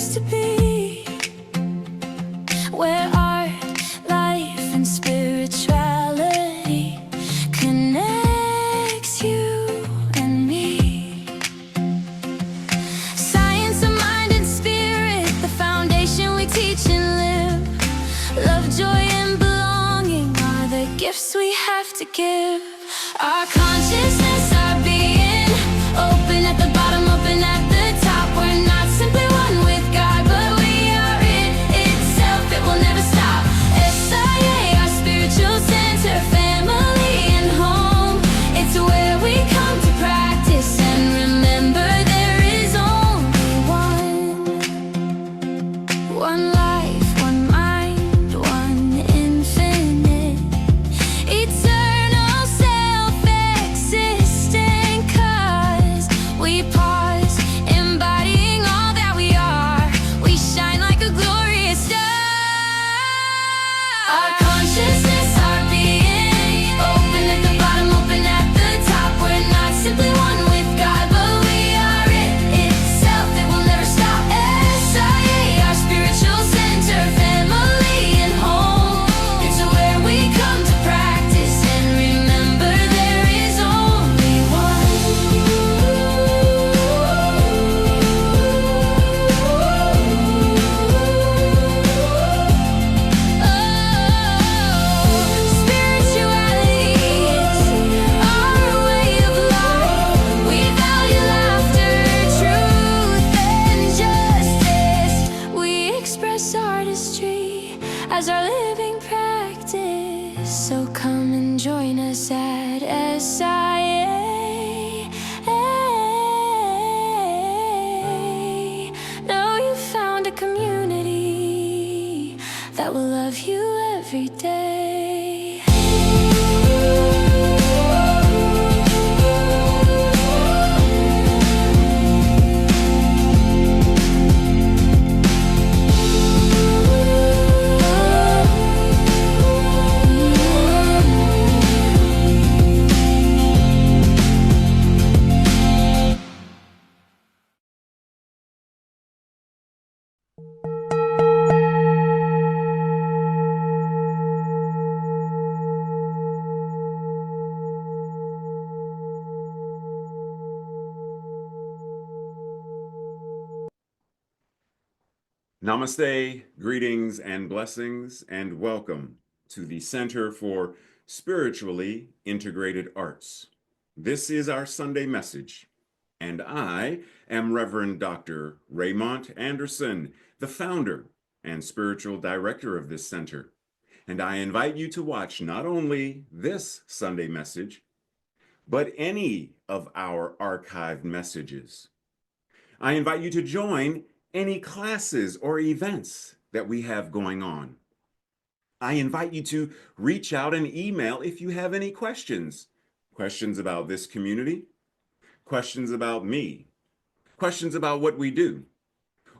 place to be, where art, life, and spirituality connects you and me. Science of mind and spirit, the foundation we teach and live. Love, joy, and belonging are the gifts we have to give. Our consciousness, our being, open at the bottom, open at the top. We're not simply one with God, but we are it itself. It will never stop. SIA, our spiritual center, family and home. It's where we come to practice and remember there is only one life, one mind, one infinite, eternal, self-existent. 'Cause we pause, embodying all that we are. We shine like a glorious star. Our consciousness, our being, open at the bottom, open at the top. We're not simply one with God, but we are it itself. It will never stop. SIA, our spiritual center, family and home. It's where we come to practice and remember there is only one. Spirituality is our way of life. We value laughter, truth, and justice. We express artistry as our living practice. So come and join us at SIA. Know you found a community that will love you every day. Namaste, greetings and blessings, and welcome to the Center for Spiritually Integrated Arts. This is our Sunday message, and I am Reverend Dr. Raymont Anderson, the founder and spiritual director of this center. And I invite you to watch not only this Sunday message, but any of our archived messages. I invite you to join any classes or events that we have going on. I invite you to reach out and email if you have any questions. Questions about this community, questions about me, questions about what we do,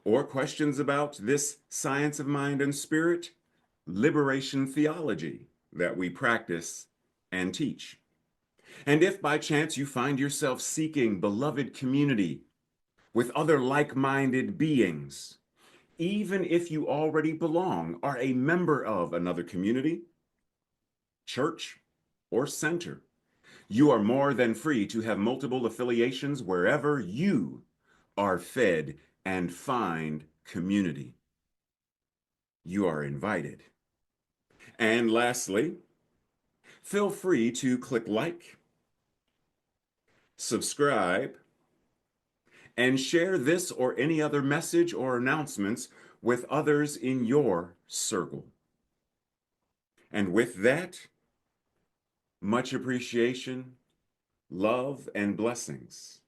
or questions about this science of mind and spirit, liberation theology that we practice and teach. And if by chance you find yourself seeking beloved community with other like-minded beings, even if you already belong, are a member of another community, church, or center, you are more than free to have multiple affiliations wherever you are fed and find community. You are invited. And lastly, feel free to click like, subscribe, and share this or any other message or announcements with others in your circle. And with that, much appreciation, love, and blessings.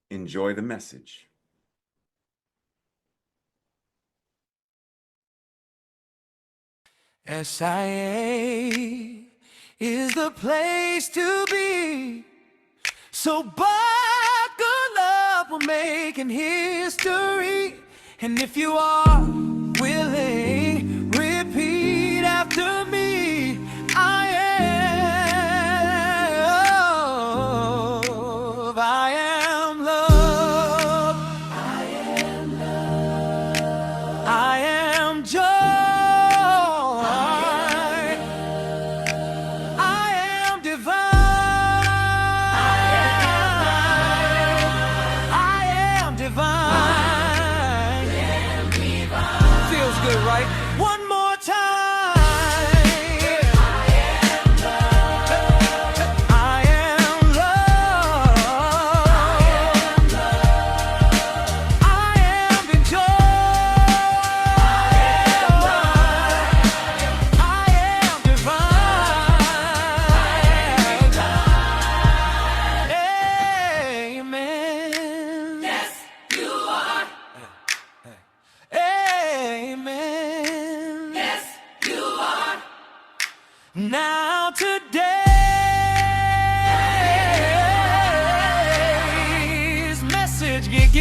Enjoy the message. SIA is the place to be. So buckle up, we're making history. And if you are willing, repeat after me. I am love. I am love. it right. One more time. I am love. I am enjoy. I am divine. Amen. Yes, you are. Amen. Yes, you are. Now today's message begins.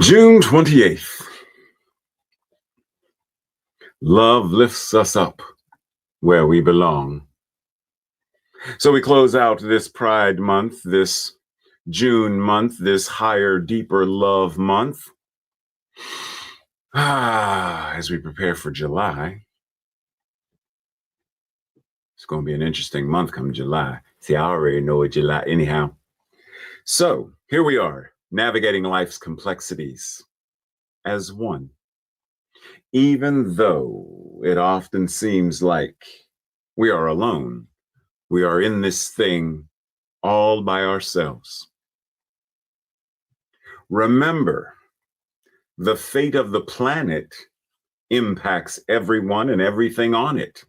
June 28th. Love lifts us up where we belong. So we close out this Pride Month, this June month, this higher, deeper love month. As we prepare for July. It's going to be an interesting month come July. See, I already know what July anyhow. So here we are, navigating life's complexities as one. Even though it often seems like we are alone, we are in this thing all by ourselves. Remember, the fate of the planet impacts everyone and everything on it.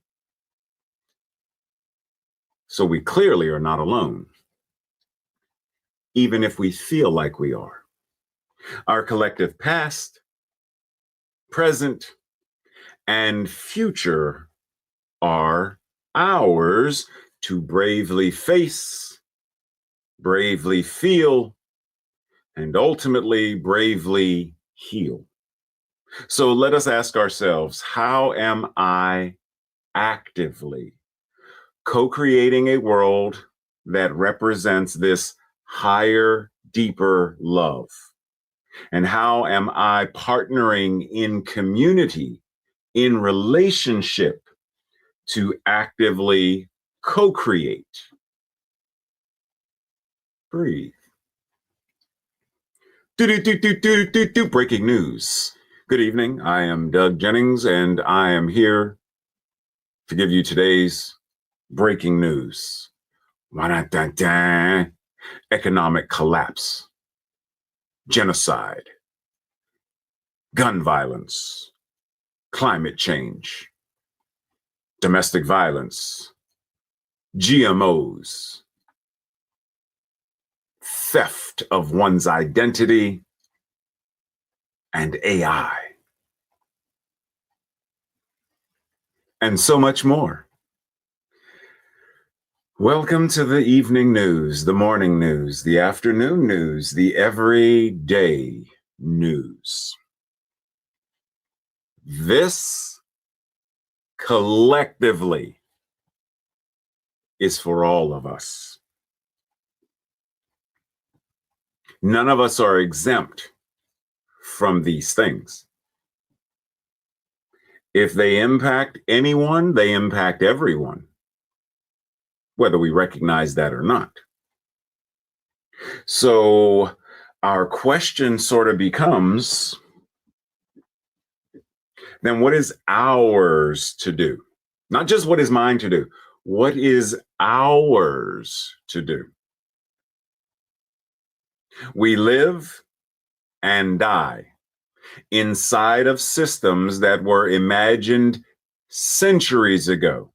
So we clearly are not alone, even if we feel like we are. Our collective past, present, and future are ours to bravely face, bravely feel, and ultimately bravely heal. So let us ask ourselves, how am I actively co-creating a world that represents this higher, deeper love? And how am I partnering in community, in relationship, to actively co-create? Breathe. Breaking news. Good evening. I am Doug Jennings, and I am here to give you today's breaking news. Economic collapse, genocide, gun violence, climate change, domestic violence, GMOs, theft of one's identity, and AI. And so much more. Welcome to the evening news, the morning news, the afternoon news, the everyday news. This collectively is for all of us. None of us are exempt from these things. If they impact anyone, they impact everyone. whether we recognize that or not. So our question sort of becomes, then what is ours to do? Not just what is mine to do. What is ours to do? We live and die inside of systems that were imagined centuries ago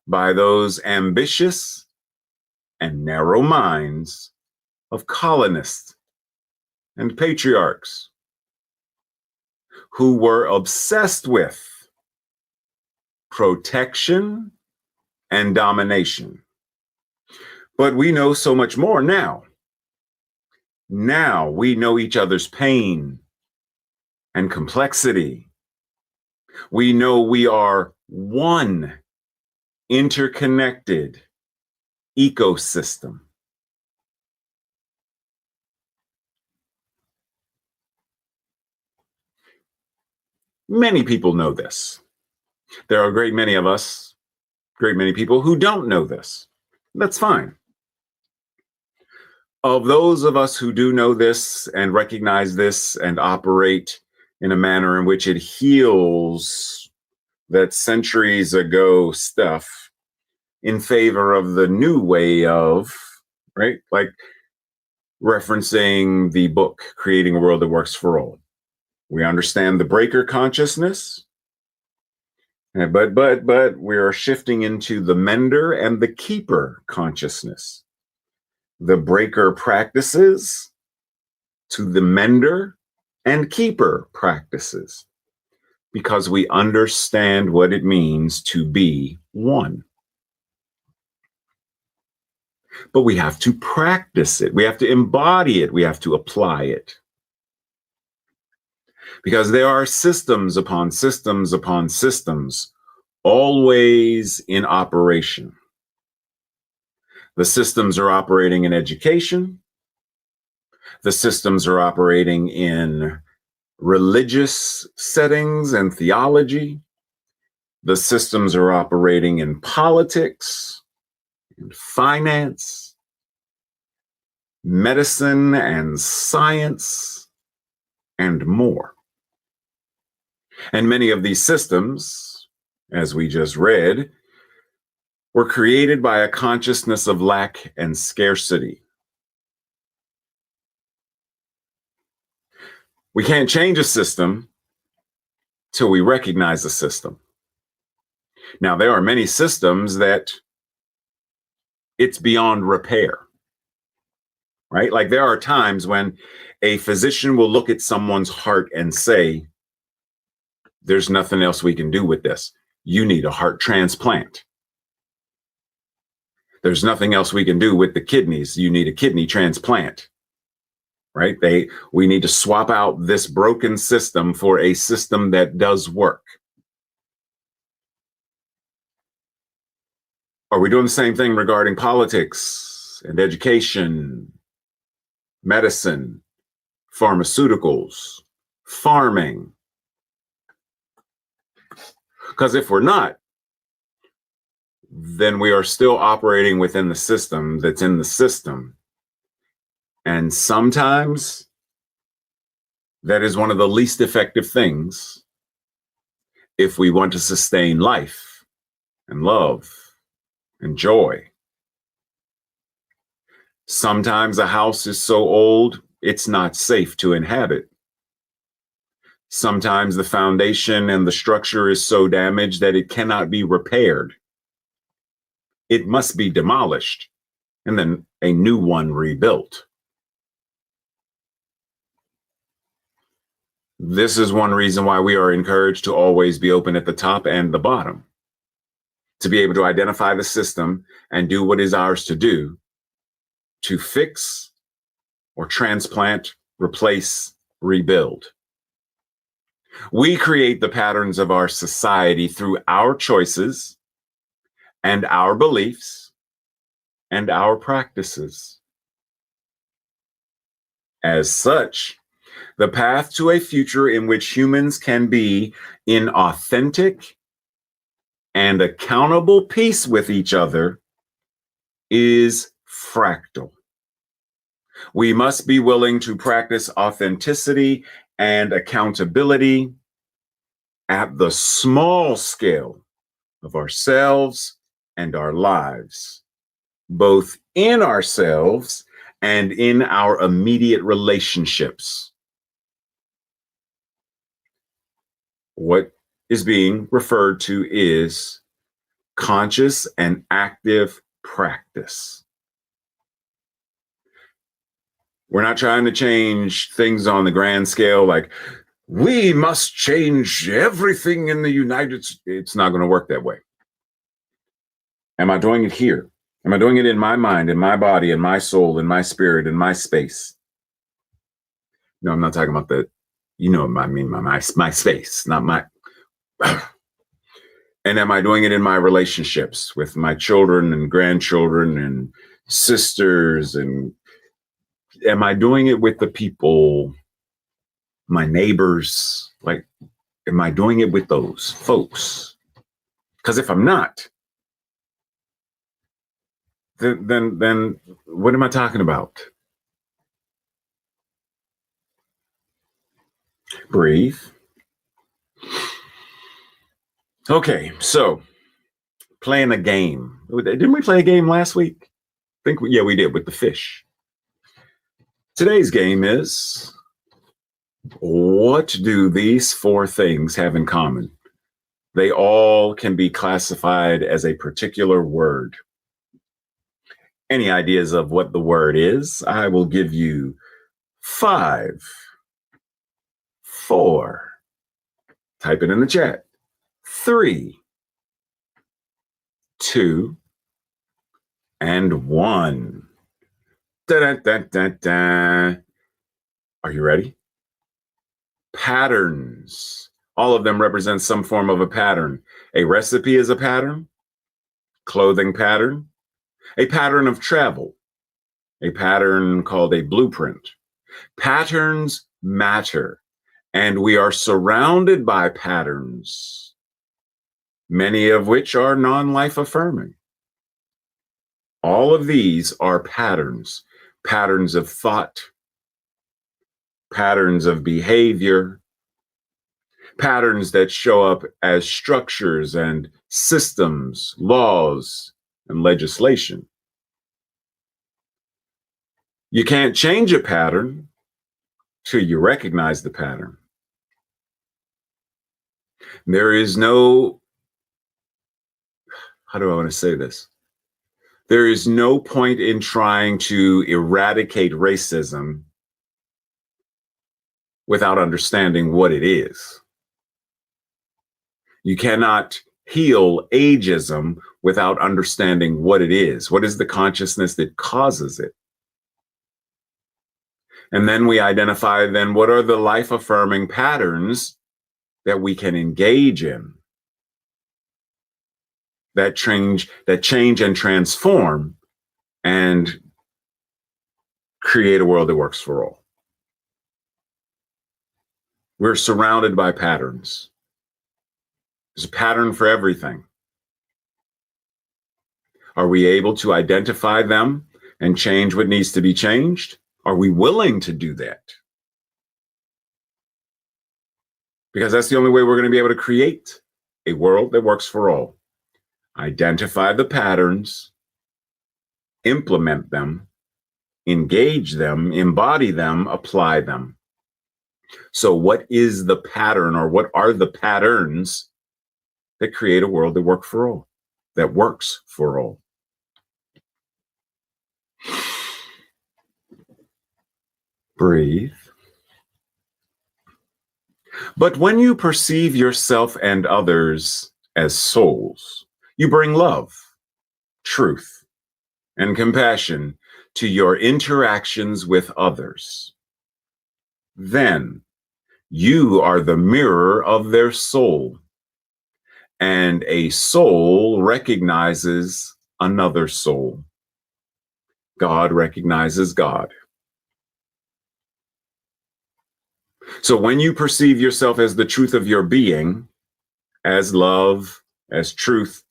by those ambitious and narrow minds of colonists and patriarchs who were obsessed with protection and domination. But we know so much more now. Now we know each other's pain and complexity. We know we are one interconnected ecosystem. Many people know this. There are a great many of us, great many people who don't know this. That's fine. Of those of us who do know this and recognize this and operate in a manner in which it heals that centuries ago stuff in favor of the new way of, right? Like referencing the book, Creating a World That Works for All. We understand the breaker consciousness, but we are shifting into the mender and the keeper consciousness. The breaker practices to the mender and keeper practices, because we understand what it means to be one. But we have to practice it. We have to embody it. We have to apply it. Because there are systems upon systems upon systems always in operation. The systems are operating in education. The systems are operating in religious settings and theology. The systems are operating in politics, in finance, medicine and science, and more. And many of these systems, as we just read, were created by a consciousness of lack and scarcity. We can't change a system till we recognize the system. Now, there are many systems that it's beyond repair, right? Like there are times when a physician will look at someone's heart and say, there's nothing else we can do with this. You need a heart transplant. There's nothing else we can do with the kidneys. You need a kidney transplant, right? We need to swap out this broken system for a system that does work. Are we doing the same thing regarding politics and education, medicine, pharmaceuticals, farming? Because if we're not, then we are still operating within the system that's in the system. And sometimes that is one of the least effective things if we want to sustain life and love and joy. Sometimes a house is so old, it's not safe to inhabit. Sometimes the foundation and the structure is so damaged that it cannot be repaired. It must be demolished and then a new one rebuilt. This is one reason why we are encouraged to always be open at the top and the bottom, to be able to identify the system and do what is ours to do to fix or transplant, replace, rebuild. We create the patterns of our society through our choices and our beliefs and our practices. As such, the path to a future in which humans can be in authentic and accountable peace with each other is fractal. We must be willing to practice authenticity and accountability at the small scale of ourselves and our lives, both in ourselves and in our immediate relationships. What is being referred to is conscious and active practice. We're not trying to change things on the grand scale, like we must change everything in the United States. It's not going to work that way. Am I doing it here? Am I doing it in my mind, in my body, in my soul, in my spirit, in my space? No, I'm not talking about that. You know what I mean, my space, not my. And am I doing it in my relationships with my children and grandchildren and sisters? And am I doing it with the people, my neighbors? Like, am I doing it with those folks? Because if I'm not, then what am I talking about? Breathe. Okay, so playing a game. Didn't we play a game last week? Yeah, we did with the fish. Today's game is, what do these four things have in common? They all can be classified as a particular word. Any ideas of what the word is? I will give you 5, 4, type it in the chat, 3, 2, and 1. Da-da-da-da-da. Are you ready? Patterns. All of them represent some form of a pattern. A recipe is a pattern, clothing pattern, a pattern of travel, a pattern called a blueprint. Patterns matter, and we are surrounded by patterns, many of which are non-life affirming. All of these are patterns, patterns of thought, patterns of behavior, patterns that show up as structures and systems, laws, and legislation. You can't change a pattern till you recognize the pattern. There is no, how do I want to say this? There is no point in trying to eradicate racism without understanding what it is. You cannot heal ageism without understanding what it is. What is the consciousness that causes it? And then we identify then what are the life-affirming patterns that we can engage in, that change and transform and create a world that works for all. We're surrounded by patterns. There's a pattern for everything. Are we able to identify them and change what needs to be changed? Are we willing to do that? Because that's the only way we're going to be able to create a world that works for all. Identify the patterns, implement them, engage them, embody them, apply them. So what is the pattern, or what are the patterns that create a world that works for all, that works for all? Breathe. But when you perceive yourself and others as souls, you bring love, truth, and compassion to your interactions with others. Then you are the mirror of their soul, and a soul recognizes another soul. God recognizes God. So when you perceive yourself as the truth of your being, as love, as truth,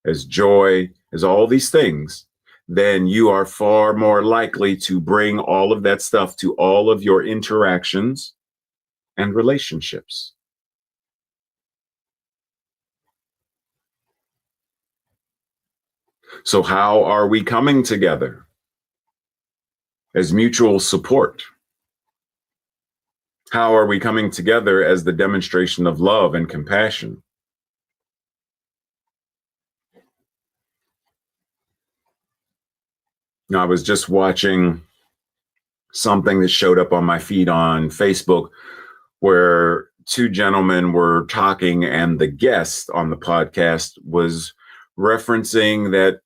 as joy, as all these things, then you are far more likely to bring all of that stuff to all of your interactions and relationships. So, how are we coming together? As mutual support. How are we coming together as the demonstration of love and compassion? Now, I was just watching something that showed up on my feed on Facebook where two gentlemen were talking, and the guest on the podcast was referencing that,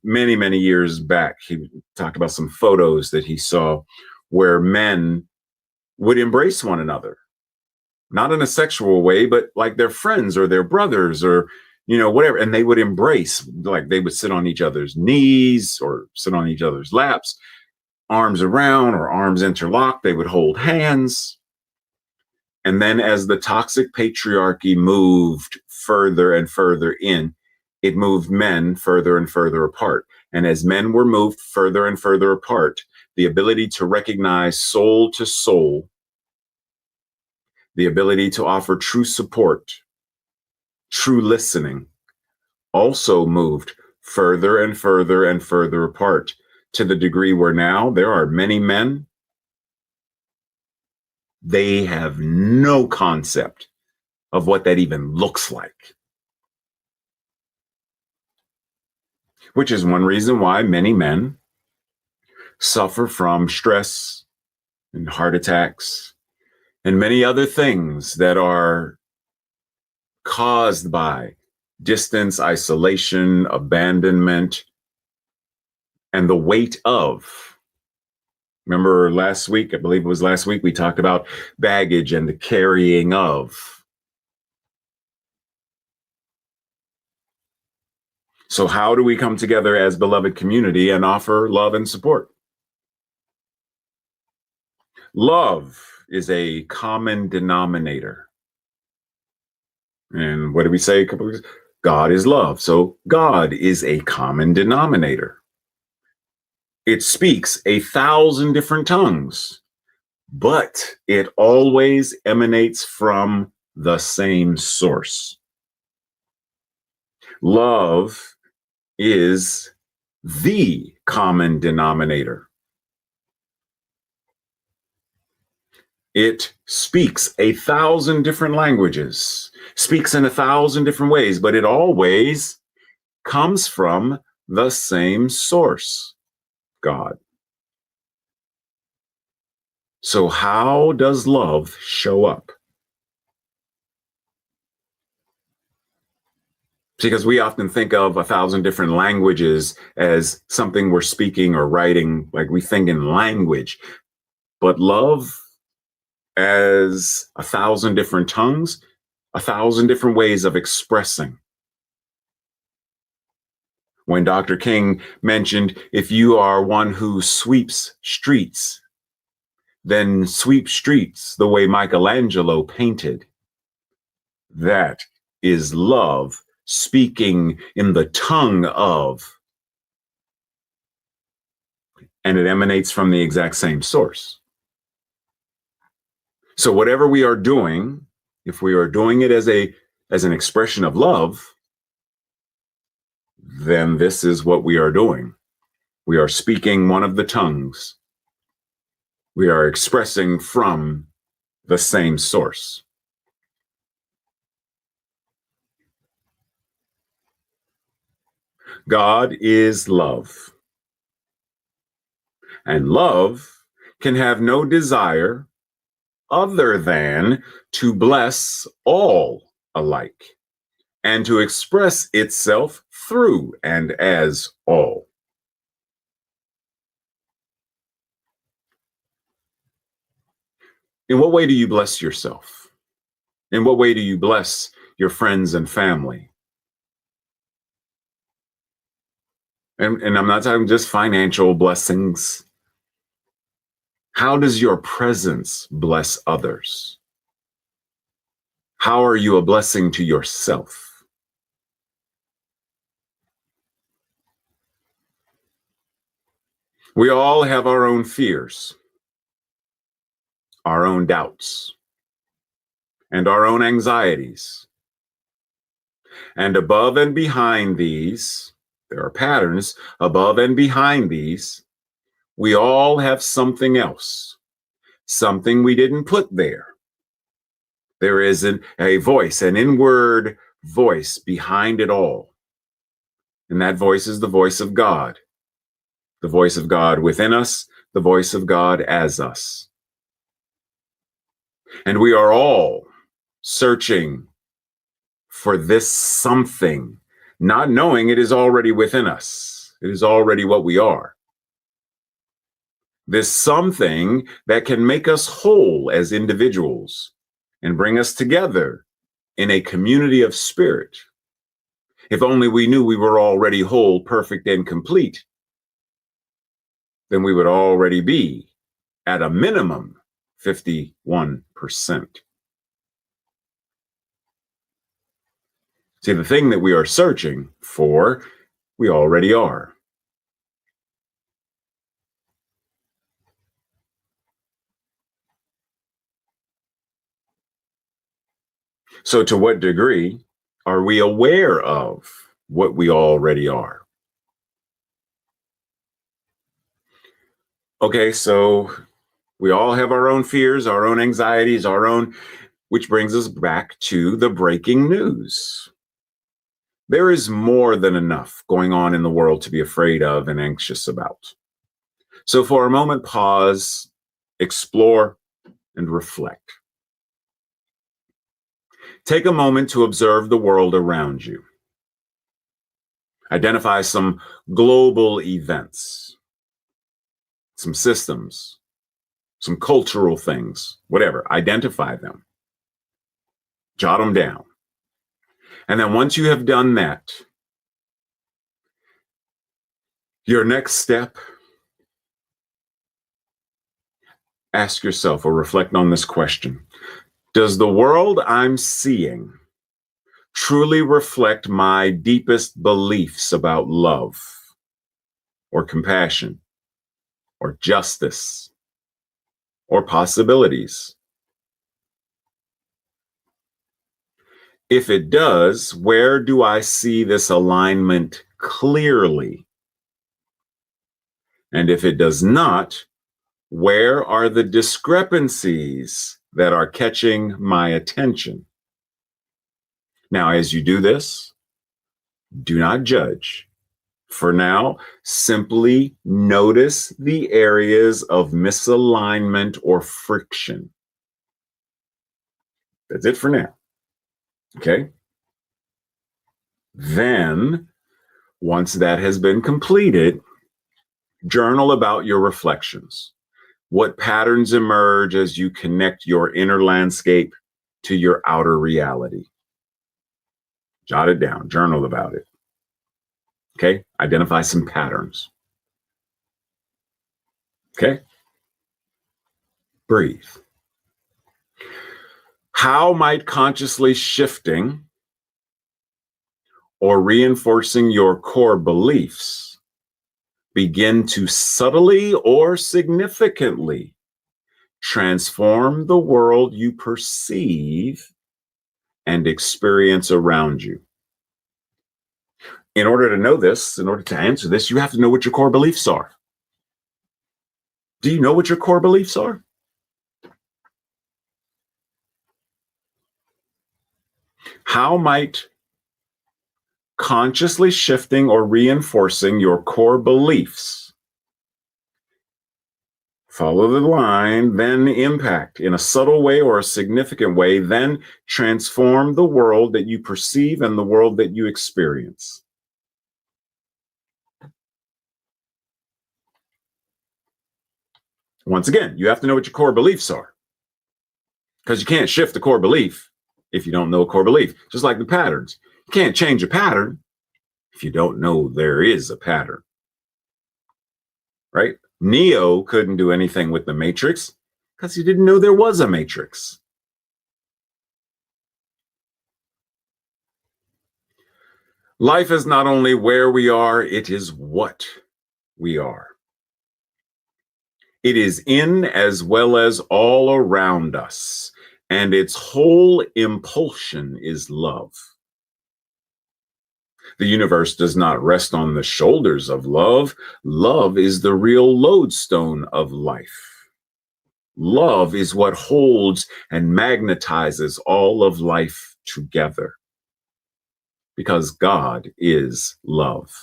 many, many years back, he talked about some photos that he saw where men would embrace one another, not in a sexual way, but like their friends or their brothers or, whatever. And they would embrace, like they would sit on each other's knees or sit on each other's laps, arms around or arms interlocked. They would hold hands. And then as the toxic patriarchy moved further and further in, it moved men further and further apart. And as men were moved further and further apart, the ability to recognize soul to soul, the ability to offer true support, true listening, also moved further and further and further apart, to the degree where now there are many men, they have no concept of what that even looks like. Which is one reason why many men suffer from stress and heart attacks and many other things that are caused by distance, isolation, abandonment, and the weight of. Remember last week, I believe it was last week, we talked about baggage and the carrying of. So how do we come together as beloved community and offer love and support? Love is a common denominator. And what did we say a couple of weeks ago? God is love. So God is a common denominator. It speaks 1,000 different tongues, but it always emanates from the same source. Love is the common denominator. It speaks 1,000 different languages, speaks in 1,000 different ways, but it always comes from the same source, God. So how does love show up? Because we often think of 1,000 different languages as something we're speaking or writing, like we think in language. But love as 1,000 different tongues, 1,000 different ways of expressing. When Dr. King mentioned, if you are one who sweeps streets, then sweep streets the way Michelangelo painted. That is love speaking in the tongue of, and it emanates from the exact same source. So whatever we are doing, if we are doing it as an expression of love, then this is what we are doing. We are speaking one of the tongues. We are expressing from the same source. God is love. And love can have no desire other than to bless all alike and to express itself through and as all. In what way do you bless yourself? In what way do you bless your friends and family? And I'm not talking just financial blessings. How does your presence bless others? How are you a blessing to yourself? We all have our own fears, our own doubts, and our own anxieties. And above and behind these, there are patterns. Above and behind these, we all have something else, something we didn't put there. There is a voice, an inward voice behind it all. And that voice is the voice of God, the voice of God within us, the voice of God as us. And we are all searching for this something, not knowing it is already within us. It is already what we are. This something that can make us whole as individuals and bring us together in a community of spirit. If only we knew we were already whole, perfect, and complete, then we would already be, at a minimum, 51%. See, the thing that we are searching for, we already are. So, to what degree are we aware of what we already are? Okay, so we all have our own fears, our own anxieties, which brings us back to the breaking news. There is more than enough going on in the world to be afraid of and anxious about. So, for a moment, pause, explore, and reflect. Take a moment to observe the world around you. Identify some global events, some systems, some cultural things, whatever. Identify them. Jot them down. And then once you have done that, your next step, ask yourself or reflect on this question. Does the world I'm seeing truly reflect my deepest beliefs about love or compassion or justice or possibilities? If it does, where do I see this alignment clearly? And if it does not, where are the discrepancies that are catching my attention? Now, as you do this, do not judge. For now, simply notice the areas of misalignment or friction. That's it for now. Okay? Then, once that has been completed, journal about your reflections. What patterns emerge as you connect your inner landscape to your outer reality? Jot it down, journal about it. Okay? Identify some patterns. Okay? Breathe. How might consciously shifting or reinforcing your core beliefs begin to subtly or significantly transform the world you perceive and experience around you? In order to know this, in order to answer this, you have to know what your core beliefs are. Do you know what your core beliefs are? How might consciously shifting or reinforcing your core beliefs, follow the line, then impact in a subtle way or a significant way, then transform the world that you perceive and the world that you experience? Once again, you have to know what your core beliefs are, because you can't shift the core belief if you don't know a core belief. Just like the patterns. You can't change a pattern if you don't know there is a pattern. Right? Neo couldn't do anything with the matrix because he didn't know there was a matrix. Life is not only where we are, it is what we are. It is in as well as all around us, and its whole impulsion is love. The universe does not rest on the shoulders of love. Love is the real lodestone of life. Love is what holds and magnetizes all of life together, because God is love.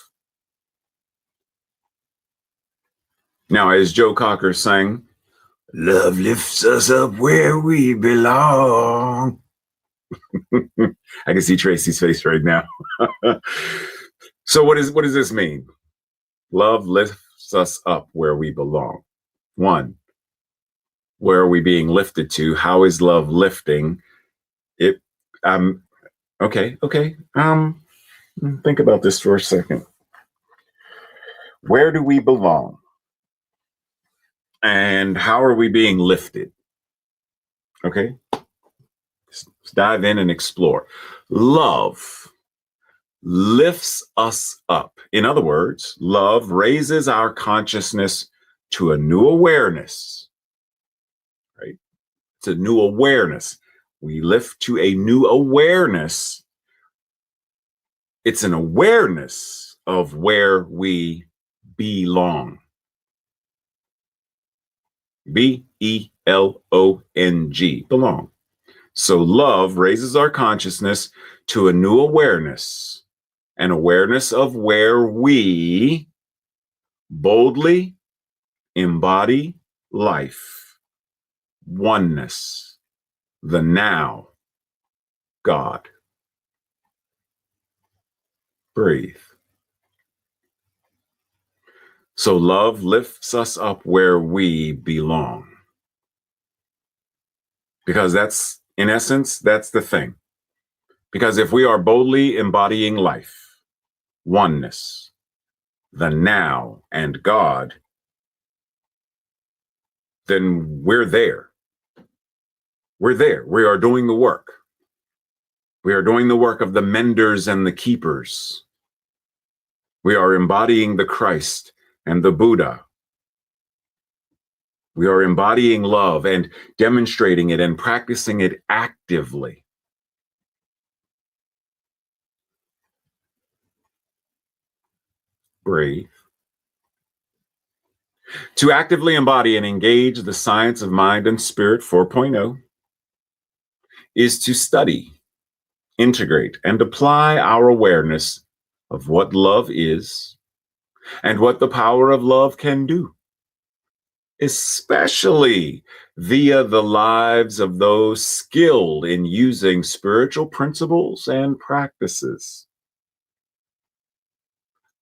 Now, as Joe Cocker sang, love lifts us up where we belong. I can see Tracy's face right now. So what does this mean? Love lifts us up where we belong. One, where are we being lifted to? How is love lifting? It okay. Think about this for a second. Where do we belong? And how are we being lifted? Okay. Let's dive in and explore. Love lifts us up. In other words, love raises our consciousness to a new awareness, right? It's a new awareness. We lift to a new awareness. It's an awareness of where we belong. B-E-L-O-N-G, belong. So love raises our consciousness to a new awareness, an awareness of where we boldly embody life, oneness, the now, God. Breathe. So love lifts us up where we belong. Because that's, in essence, that's the thing. Because if we are boldly embodying life, oneness, the now, and God, then we're there. We're there. We are doing the work. We are doing the work of the menders and the keepers. We are embodying the Christ and the Buddha. We are embodying love and demonstrating it and practicing it actively. Breathe. To actively embody and engage the science of mind and spirit 4.0 is to study, integrate, and apply our awareness of what love is and what the power of love can do, especially via the lives of those skilled in using spiritual principles and practices.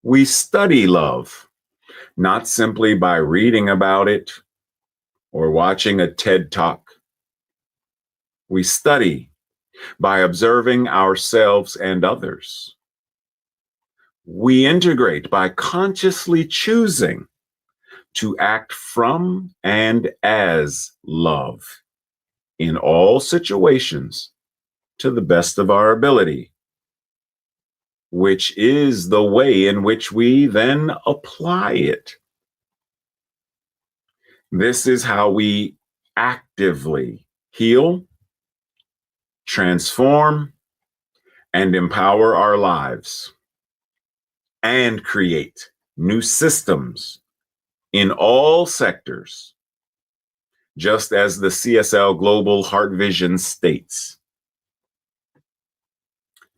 We study love, not simply by reading about it or watching a TED Talk. We study by observing ourselves and others. We integrate by consciously choosing to act from and as love in all situations to the best of our ability, which is the way in which we then apply it. This is how we actively heal, transform, and empower our lives, and create new systems in all sectors, just as the CSL Global Heart Vision states.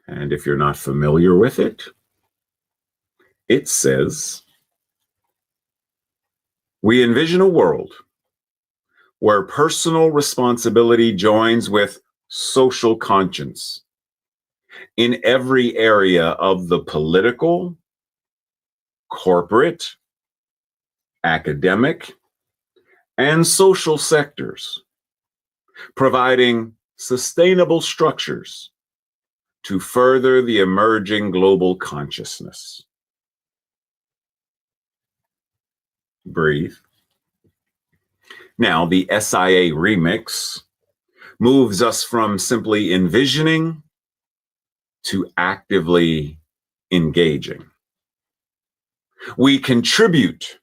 And if you're not familiar with it, it says, we envision a world where personal responsibility joins with social conscience in every area of the political, corporate, academic, and social sectors, providing sustainable structures to further the emerging global consciousness. Breathe. Now, the SIA remix moves us from simply envisioning to actively engaging. We contribute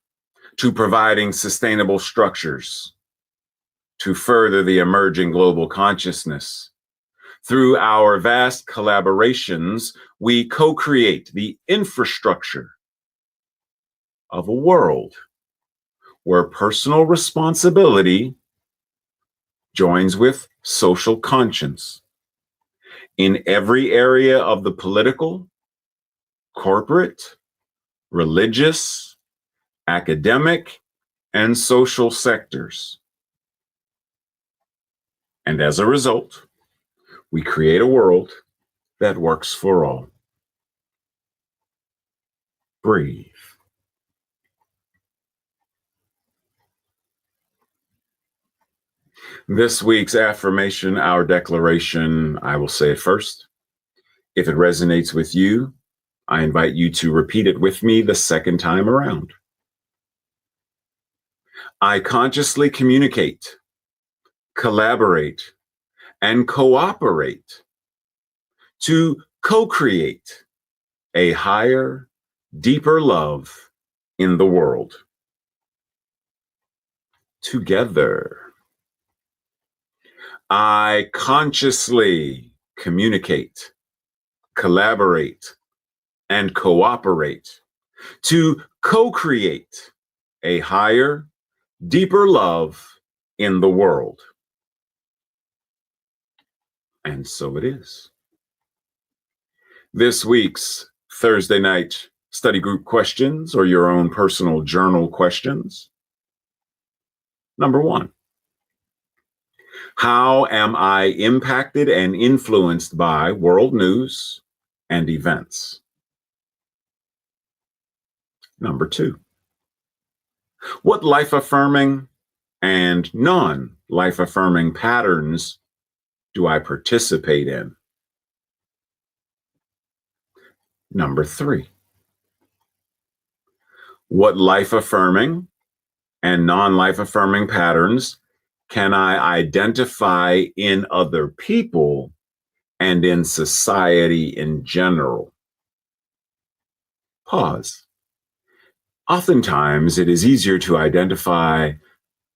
to providing sustainable structures to further the emerging global consciousness. Through our vast collaborations, we co-create the infrastructure of a world where personal responsibility joins with social conscience in every area of the political, corporate, religious, academic, and social sectors. And as a result, we create a world that works for all. Breathe. This week's affirmation, our declaration, I will say it first. If it resonates with you, I invite you to repeat it with me the second time around. I consciously communicate, collaborate, and cooperate to co-create a higher, deeper love in the world. Together. I consciously communicate, collaborate, and cooperate to co-create a higher, deeper love in the world. And so it is. This week's Thursday night study group questions, or your own personal journal questions. Number 1. How am I impacted and influenced by world news and events? Number 2. What life-affirming and non-life-affirming patterns do I participate in? Number 3. What life-affirming and non-life-affirming patterns can I identify in other people and in society in general? Pause. Oftentimes, it is easier to identify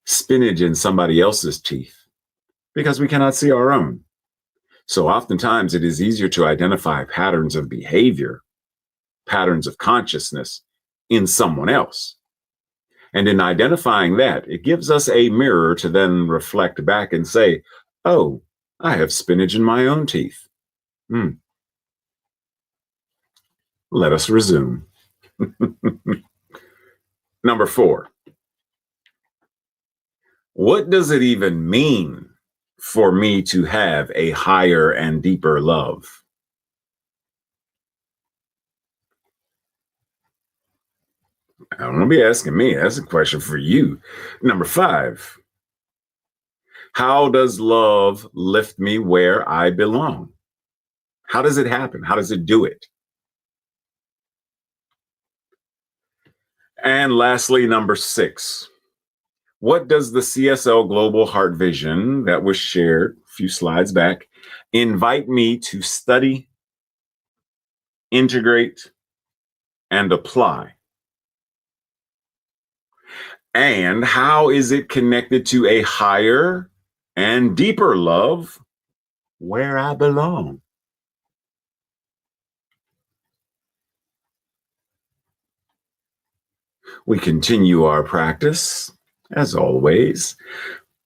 spinach in somebody else's teeth because we cannot see our own. So oftentimes, it is easier to identify patterns of behavior, patterns of consciousness in someone else. And in identifying that, it gives us a mirror to then reflect back and say, oh, I have spinach in my own teeth. Let us resume. Number 4. What does it even mean for me to have a higher and deeper love? I don't want to be asking me. That's a question for you. Number 5. How does love lift me where I belong? How does it happen? How does it do it? And lastly, number 6. What does the CSL Global Heart Vision that was shared a few slides back invite me to study, integrate, and apply? And how is it connected to a higher and deeper love where I belong? We continue our practice, as always,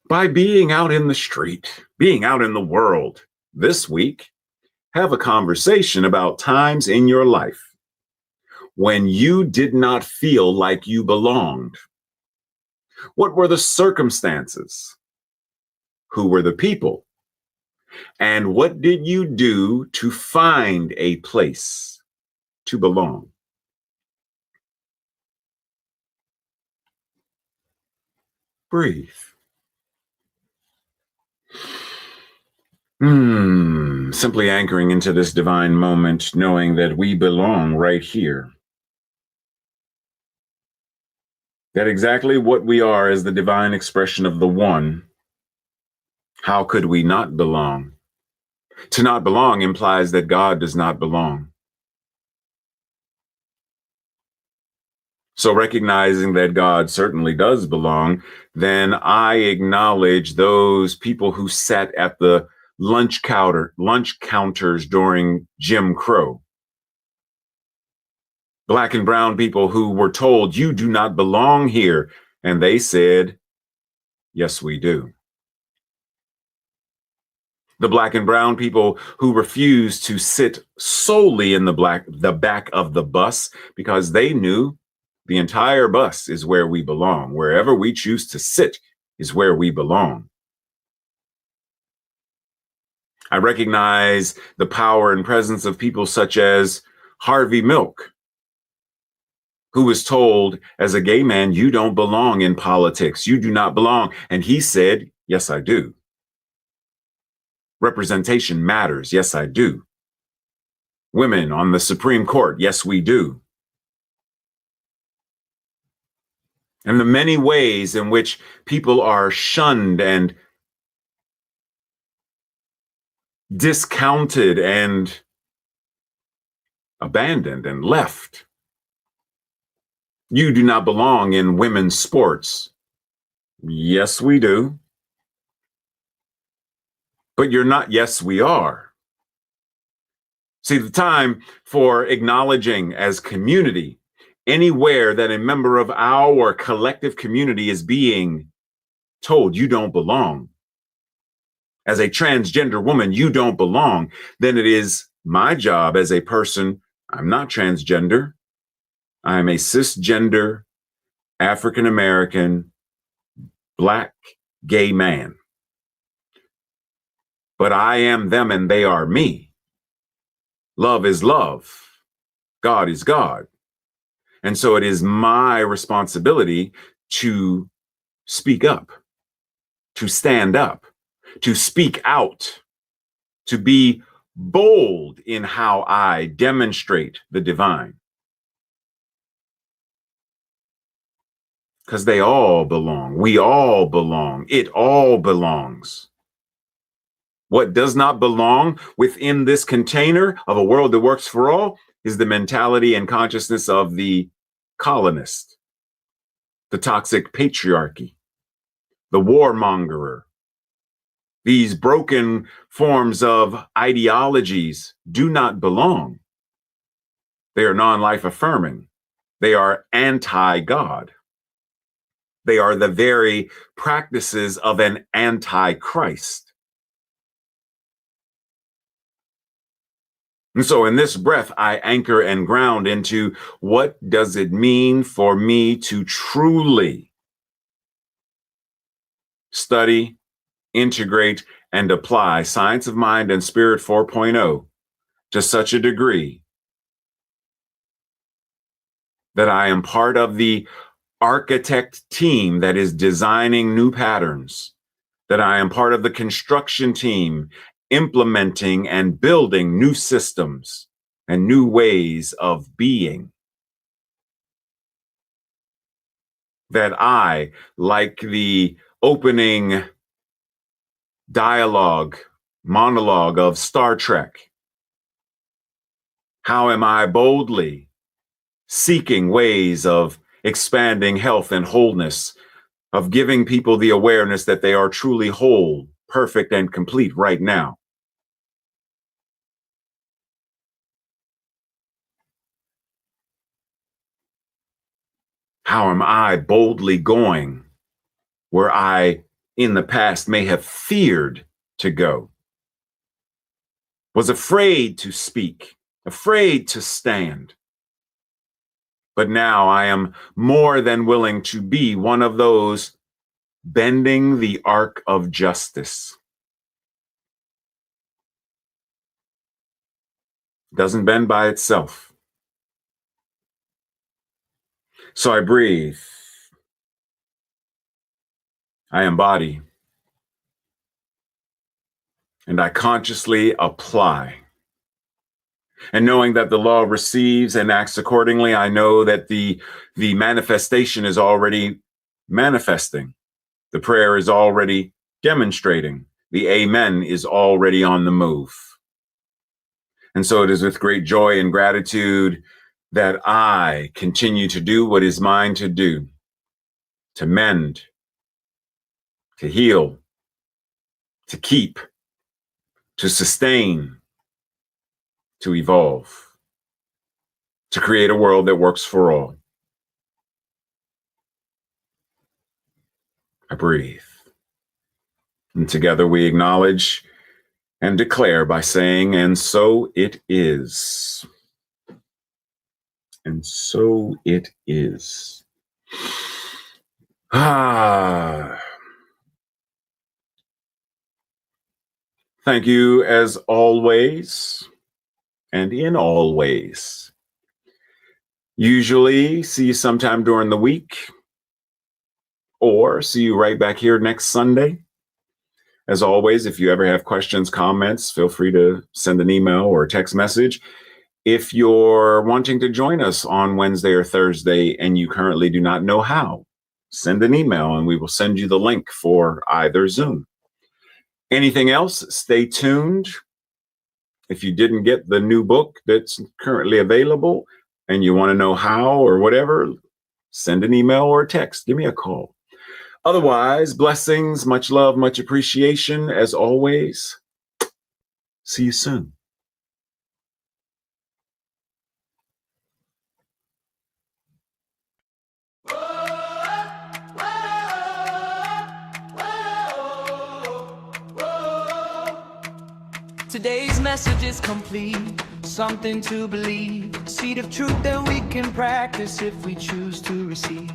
by being out in the street, being out in the world. This week, have a conversation about times in your life when you did not feel like you belonged. What were the circumstances? Who were the people? And what did you do to find a place to belong? Breathe. Simply anchoring into this divine moment, knowing that we belong right here. That exactly what we are is the divine expression of the one. How could we not belong? To not belong implies that God does not belong. So recognizing that God certainly does belong, then I acknowledge those people who sat at the lunch counters during Jim Crow. Black and brown people who were told, you do not belong here. And they said, yes, we do. The black and brown people who refused to sit solely in the back of the bus because they knew the entire bus is where we belong. Wherever we choose to sit is where we belong. I recognize the power and presence of people such as Harvey Milk, who was told as a gay man, you don't belong in politics. You do not belong. And he said, yes, I do. Representation matters. Yes, I do. Women on the Supreme Court. Yes, we do. And the many ways in which people are shunned and discounted and abandoned and left. You do not belong in women's sports. Yes, we do. But you're not. Yes, we are. See, the time for acknowledging as community anywhere that a member of our collective community is being told you don't belong. As a transgender woman, you don't belong. Then it is my job as a person. I'm not transgender. I'm a cisgender, African-American, Black, gay man. But I am them and they are me. Love is love. God is God. And so it is my responsibility to speak up, to stand up, to speak out, to be bold in how I demonstrate the divine. Because they all belong. We all belong. It all belongs. What does not belong within this container of a world that works for all is the mentality and consciousness of the colonist, the toxic patriarchy, the warmongerer. These broken forms of ideologies do not belong. They are non-life affirming. They are anti-God. They are the very practices of an anti-Christ. And so in this breath, I anchor and ground into what does it mean for me to truly study, integrate, and apply Science of Mind and Spirit 4.0 to such a degree that I am part of the architect team that is designing new patterns, that I am part of the construction team implementing and building new systems and new ways of being. That I, like the opening monologue of Star Trek, how am I boldly seeking ways of expanding health and wholeness, of giving people the awareness that they are truly whole, perfect, and complete right now. How am I boldly going where I, in the past, may have feared to go, was afraid to speak, afraid to stand? But now I am more than willing to be one of those bending the arc of justice. It doesn't bend by itself. So I breathe. I embody. And I consciously apply. And knowing that the law receives and acts accordingly, I know that the manifestation is already manifesting. The prayer is already demonstrating. The amen is already on the move. And so it is with great joy and gratitude that I continue to do what is mine to do, to mend, to heal, to keep, to sustain, to evolve, to create a world that works for all. I breathe. And together we acknowledge and declare by saying, and so it is. And so it is. Thank you as always, and in all ways. Usually see you sometime during the week, or see you right back here next Sunday. As always, if you ever have questions, comments, feel free to send an email or a text message. If you're wanting to join us on Wednesday or Thursday and you currently do not know how, send an email and we will send you the link for either Zoom. Anything else, stay tuned. If you didn't get the new book that's currently available and you want to know how or whatever, send an email or a text. Give me a call. Otherwise, blessings, much love, much appreciation. As always, see you soon. Today's message is complete, something to believe, seed of truth that we can practice if we choose to receive.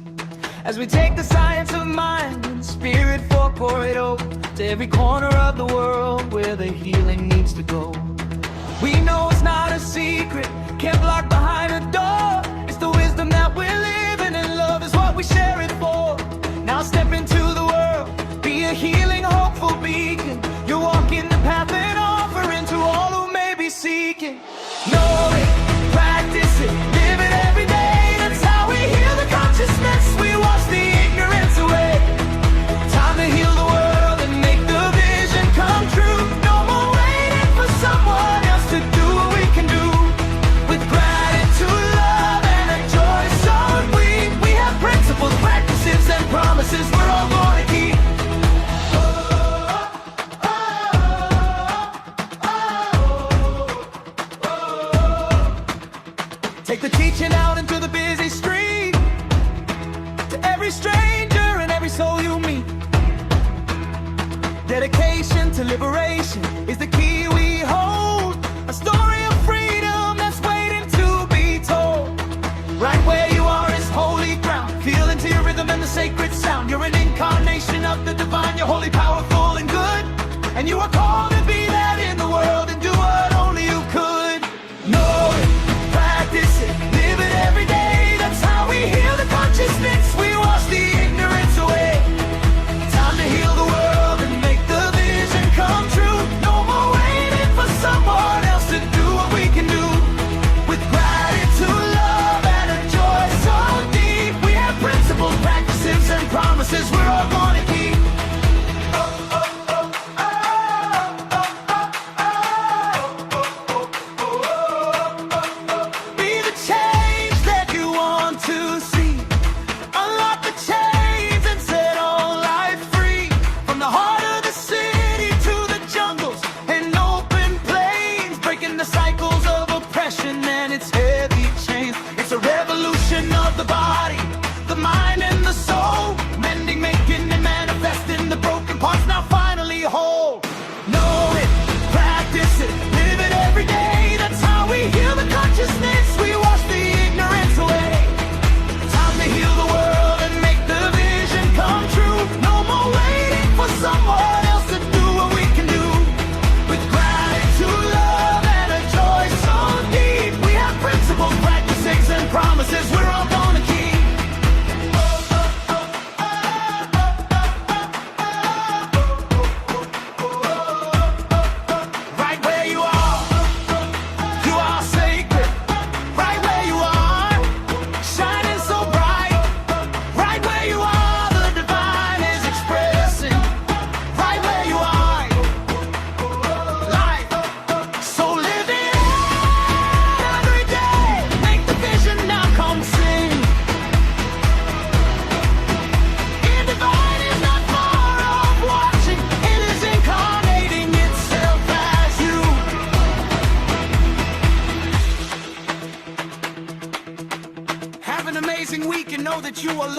As we take the science of mind and spirit pour it over to every corner of the world where the healing needs to go. We know it's not a secret, can't block behind a door. It's the wisdom that we're living and love is what we share it for. Now step into the world, be a healing, hopeful beacon. You're walking the path and offering to all who may be seeking. Know it, practice it, live it every day. That's how we heal the consciousness. We wash the ignorance away. Time to heal the world and make the vision come true. No more waiting for someone else to do what we can do. With gratitude, love, and a joy so deep. We have principles, practices, and promises we're all going to keep. Take the teaching out into the busy street, to every stranger and every soul you meet. Dedication to liberation is the key we hold. A story of freedom that's waiting to be told. Right where you are is holy ground. Feel into your rhythm and the sacred sound. You're an incarnation of the divine. You're holy, powerful, and good. And you are called to be that in the world and do what only you could. Know it, practice it, live it every day. That's how we heal the consciousness. We wash the ignorance away. Time to heal the world and make the vision come true. No more waiting for someone else to do what we can do. With gratitude, love, and a joy so deep. We have principles, practices, and promises we're all going to keep.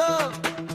love.